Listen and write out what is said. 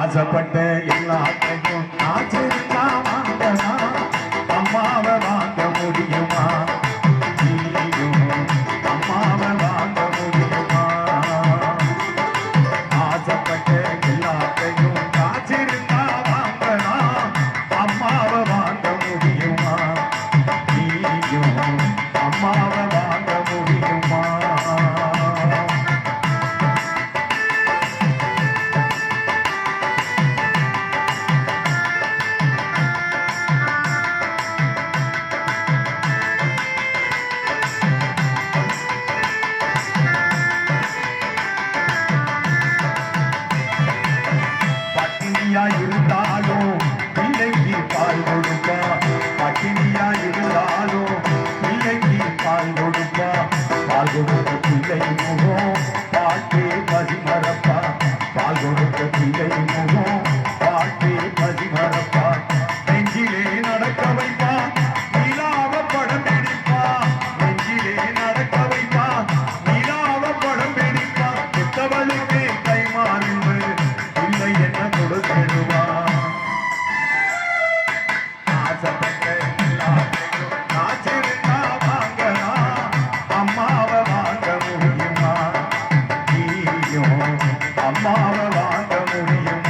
ஆசைப்பட்ட எல்லாத்தையும் ஆச்சரியா வாங்கனா அம்மாவை வாங்க முடியுமா நீயும் அம்மாவை வாங்க முடியுமா ஆசைப்பட்ட எல்லாத்தையும் ஆச்சரியா வாங்கனா அம்மாவை வாங்க முடியுமா நீயும் அம்மாவை வாங்க முடியுமா இருந்தாலும் பிள்ளைக்கு பால் கொடுப்பா பட்டினியா இருந்தாலும் பிள்ளைக்கு பால் கொடுப்பா பால் கொடுத்த பிள்ளை முகம் பாட்டே பதிமரப்பா பால் கொடுத்த பிள்ளை முகம் பாட்டே பதிமரப்பா நெஞ்சிலே நடக்க வைப்பா நிலாவ படம் பிடிப்பா நெஞ்சிலே நடக்க வைப்பா நிலாவ படம் பிடிப்பா பெற்றவளுக்கு கைமாறிவு இல்லை என்ன கொடுத்திடுவா ஆசைப்பட்ட எல்லாத்தையும் ஆச்சரியா வாங்கனா அம்மாவை வாங்க முடியுமா நீயும் அம்மாவை வாங்க முடியுமா